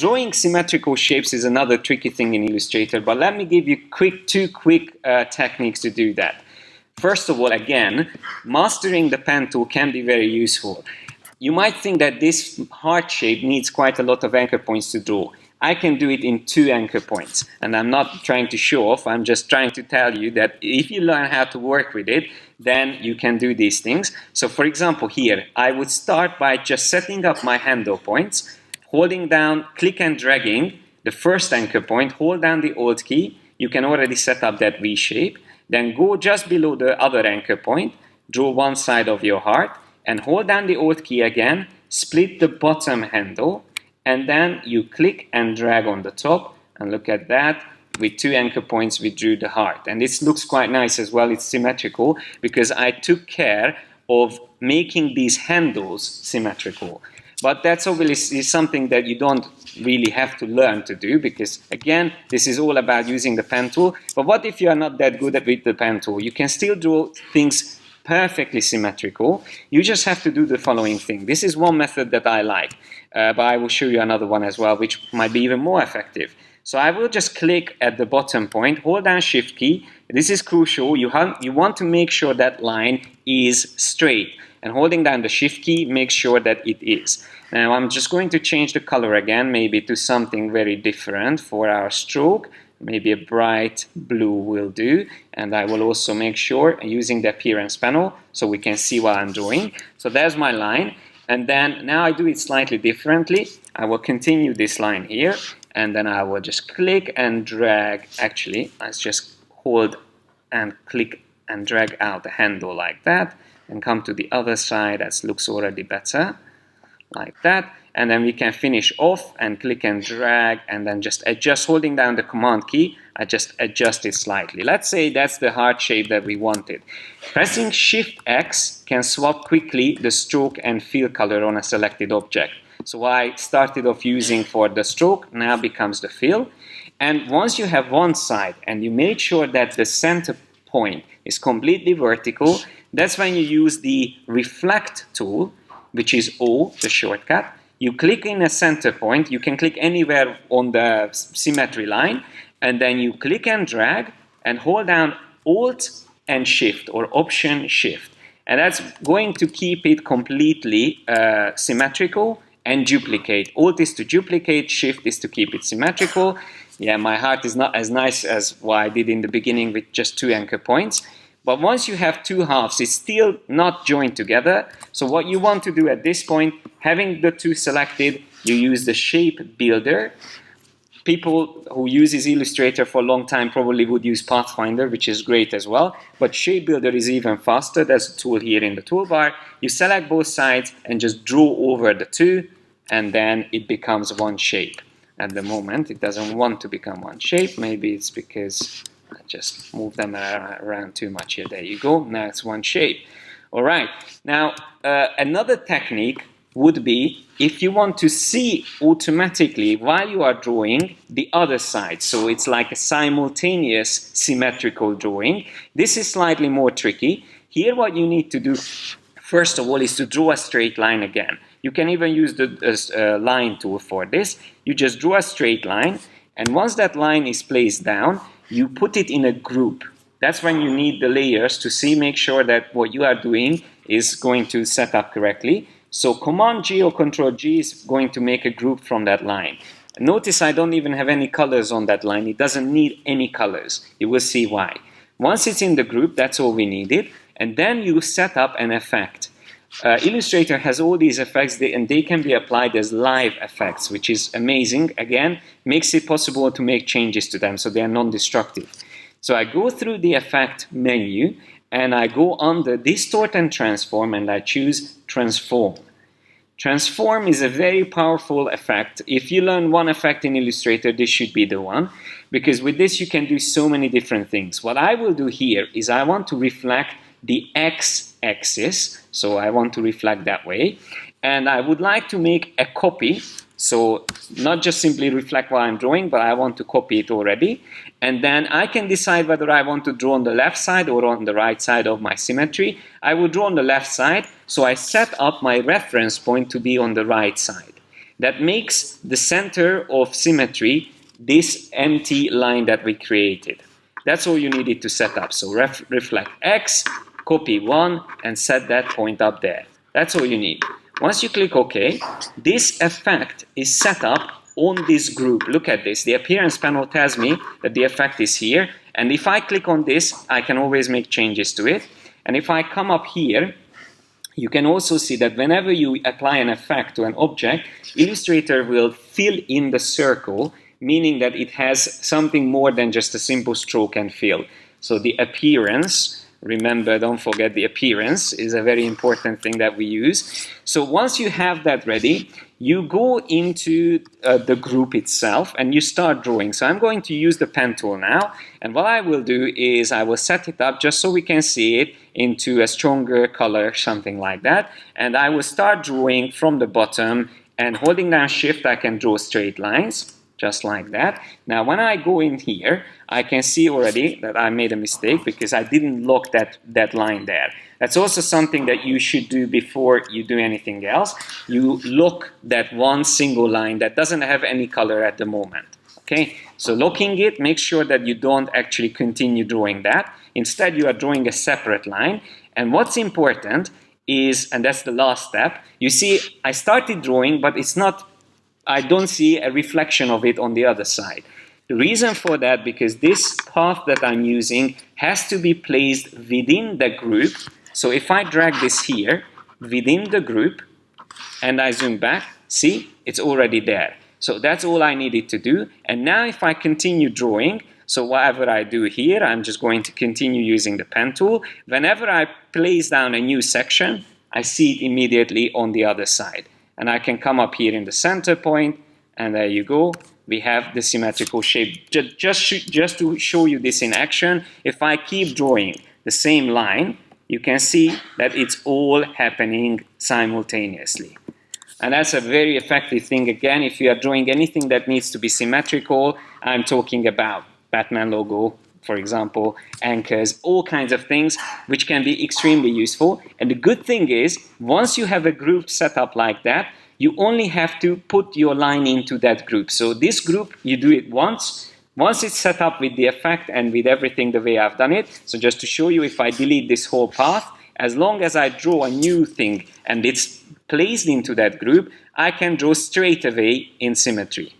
drawing symmetrical shapes is another tricky thing in Illustrator, but let me give you two quick techniques to do that. First of all, again, mastering the pen tool can be very useful. You might think that this heart shape needs quite a lot of anchor points to draw. I can do it in 2 anchor points, and I'm not trying to show off, I'm just trying to tell you that if you learn how to work with it, then you can do these things. So for example here, I would start by just setting up my handle points, holding down, click and dragging the first anchor point, hold down the Alt key, you can already set up that V shape, then go just below the other anchor point, draw one side of your heart, and hold down the Alt key again, split the bottom handle, and then you click and drag on the top, and look at that, with 2 anchor points we drew the heart. And this looks quite nice as well, it's symmetrical, because I took care of making these handles symmetrical. But that's obviously something that you don't really have to learn to do, because again, this is all about using the pen tool. But what if you are not that good with the pen tool? You can still draw things perfectly symmetrical. You just have to do the following thing. This is one method that I like, but I will show you another one as well, which might be even more effective. So I will just click at the bottom point, hold down Shift key. This is crucial. You want to make sure that line is straight, and holding down the Shift key, make sure that it is. Now I'm just going to change the color again, maybe to something very different for our stroke. Maybe a bright blue will do, and I will also make sure using the appearance panel so we can see what I'm doing. So there's my line, and then now I do it slightly differently. I will continue this line here, and then I will just click and drag. Actually, let's just hold and click and drag out the handle like that, and come to the other side. That looks already better, like that. And then we can finish off and click and drag, and then just adjust, holding down the Command key, I just adjust it slightly. Let's say that's the heart shape that we wanted. Pressing Shift X can swap quickly the stroke and fill color on a selected object. So what I started off using for the stroke now becomes the fill. And once you have one side and you make sure that the center point is completely vertical, that's when you use the Reflect tool, which is O, the shortcut. You click in a center point, you can click anywhere on the symmetry line, and then you click and drag and hold down Alt and Shift, or Option Shift. And that's going to keep it completely symmetrical, and duplicate. Alt is to duplicate, Shift is to keep it symmetrical. Yeah, my heart is not as nice as what I did in the beginning with just 2 anchor points. But once you have 2 halves, it's still not joined together. So what you want to do at this point, having the 2 selected, you use the Shape Builder. People who uses Illustrator for a long time probably would use Pathfinder, which is great as well. But Shape Builder is even faster. There's a tool here in the toolbar. You select both sides and just draw over the 2, and then it becomes one shape. At the moment, it doesn't want to become one shape. Maybe it's because I just move them around too much here. There you go. Now it's one shape. All right. Now, another technique would be if you want to see automatically while you are drawing the other side. So it's like a simultaneous symmetrical drawing. This is slightly more tricky. Here what you need to do first of all is to draw a straight line again. You can even use the line tool for this. You just draw a straight line, and once that line is placed down, you put it in a group. That's when you need the layers to make sure that what you are doing is going to set up correctly. So Command G or Control G is going to make a group from that line. Notice I don't even have any colors on that line. It doesn't need any colors. You will see why. Once it's in the group, that's all we needed. And then you set up an effect. Illustrator has all these effects, and they can be applied as live effects, which is amazing. Again, makes it possible to make changes to them so they are non-destructive. So I go through the effect menu, and I go under Distort and Transform, and I choose Transform. Transform is a very powerful effect. If you learn one effect in Illustrator, this should be the one, because with this you can do so many different things. What I will do here is I want to reflect the x-axis, so I want to reflect that way, and I would like to make a copy, so not just simply reflect what I'm drawing, but I want to copy it already, and then I can decide whether I want to draw on the left side or on the right side of my symmetry. I will draw on the left side, so I set up my reference point to be on the right side. that makes the center of symmetry this empty line that we created. That's all you needed to set up. So reflect X, copy 1, and set that point up there. That's all you need. Once you click OK, this effect is set up on this group. Look at this. The appearance panel tells me that the effect is here. And if I click on this, I can always make changes to it. And if I come up here, you can also see that whenever you apply an effect to an object, Illustrator will fill in the circle, meaning that it has something more than just a simple stroke and fill. So the appearance, remember, don't forget the appearance is a very important thing that we use. So once you have that ready, you go into the group itself and you start drawing. So I'm going to use the pen tool now, and what I will do is I will set it up just so we can see it into a stronger color, something like that, and I will start drawing from the bottom, and holding down Shift I can draw straight lines, just like that. Now when I go in here, I can see already that I made a mistake because I didn't lock that line there. That's also something that you should do before you do anything else. You lock that one single line that doesn't have any color at the moment. Okay, so locking it, make sure that you don't actually continue drawing that. Instead, you are drawing a separate line. And what's important is, and that's the last step, you see I started drawing, but it's not, I don't see a reflection of it on the other side. The reason for that, because this path that I'm using has to be placed within the group. So if I drag this here within the group and I zoom back, see, it's already there. So that's all I needed to do. And now if I continue drawing, so whatever I do here, I'm just going to continue using the pen tool. Whenever I place down a new section, I see it immediately on the other side. And I can come up here in the center point, and there you go. We have the symmetrical shape. Just to show you this in action, if I keep drawing the same line, you can see that it's all happening simultaneously. And that's a very effective thing. Again, if you are drawing anything that needs to be symmetrical, I'm talking about Batman logo, for example, anchors, all kinds of things which can be extremely useful. And the good thing is, once you have a group set up like that, you only have to put your line into that group. So this group, you do it once. Once it's set up with the effect and with everything the way I've done it, so just to show you, if I delete this whole path, as long as I draw a new thing and it's placed into that group, I can draw straight away in symmetry.